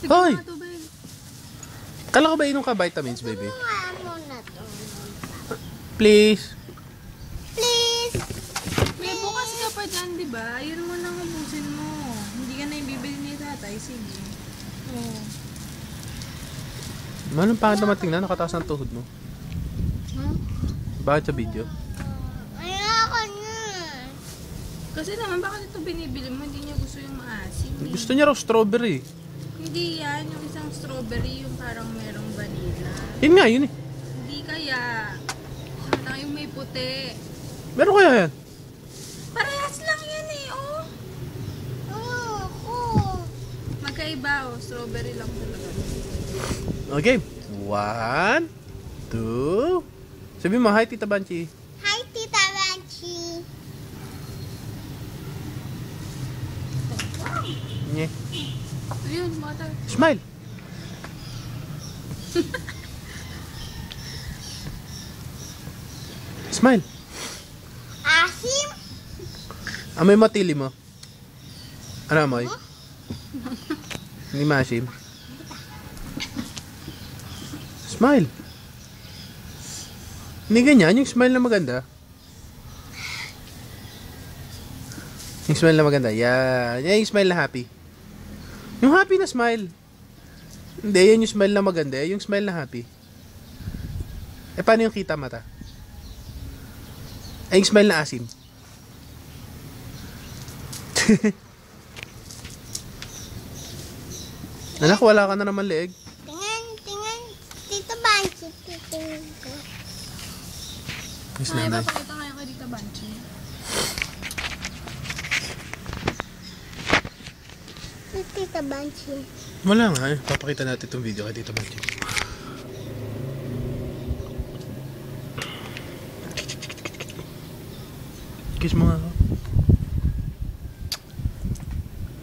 Sige Hoy! nga to, babe. Kala ko ba inom ka vitamins, baby? Ano na to? Please. Please! May bukas ka pa dyan, di ba? Ayun mo nang ubusin mo. Hindi ka na ibibili ni tatay. Sige. Oo. Anong pangit naman tingnan? Nakataas ang tuhod mo. Huh? Bakit sa video? Ayoko na. Kasi naman, bakit ito binibili mo? Hindi niya gusto yung maasim. Eh. Gusto niya raw strawberry. Hindi yan. Yung isang strawberry, yung parang merong vanilla. Yun nga, yun eh. Hindi kaya. Parang yung may puti. Meron kaya yan? Parehas lang yan eh, oh. Ayoko. Magkaiba, oh. Strawberry lang talaga. Okay. 1, 2. Sabi mo, hi, Tita Banchi. Hi, Tita Banchi. Nye. Ayun, mata. Smile. Smile. Asim? Amoy mo, tili mo. Ano amoy? Hindi maasim. Smile. Hindi ganyan, yung smile na maganda. Yung smile na maganda. Yan. Yan yung smile na happy. Yung happy na smile. Hindi, yan yung smile na maganda. Yung smile na happy. Eh, paano yung kita mata? Ay, yung smile na asim. Anak, wala ka na naman leeg. Tingnan. Tita Banchi, titingin ko. Yes, Ay, nanay. papakita kayo kay Tita Banchi. Tita Banchi. Wala nga eh. Papakita natin itong video kay Tita Banchi. Kiss mo nga ako.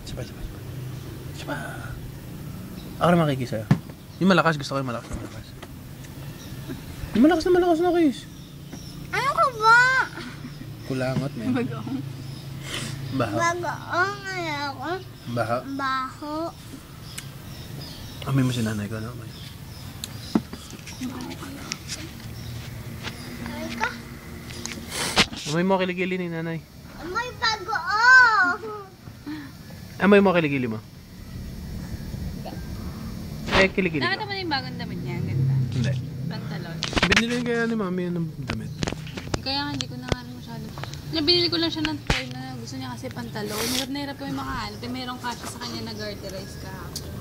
Sabay. Ako na makikis sa'yo. Yung malakas, gusto ko yung malakas na malakas. Yung malakas na kiss. Ano ko ba? Kulangot, men. Bagong. Baho. Bagoong ayoko. Baho. Baho. Amoy mo si nanay ko, no? Amoy. Ay ka? Amoy mo kiligili ni nanay. May bagoong. Amoy mo kiligili mo. Eh, kiligili Nakita ko. mo na yung bagong damit niya. Ganda. Hindi. Pantalon. Binili kaya ni mami yan ng damit. Kaya nga, hindi ko na nga rin masyado. Binili ko lang siya ng toy na gusto niya kasi pantalon. Hirap na hirap po yung makahanap. Mayroong kasya sa kanya na garterize kahapon.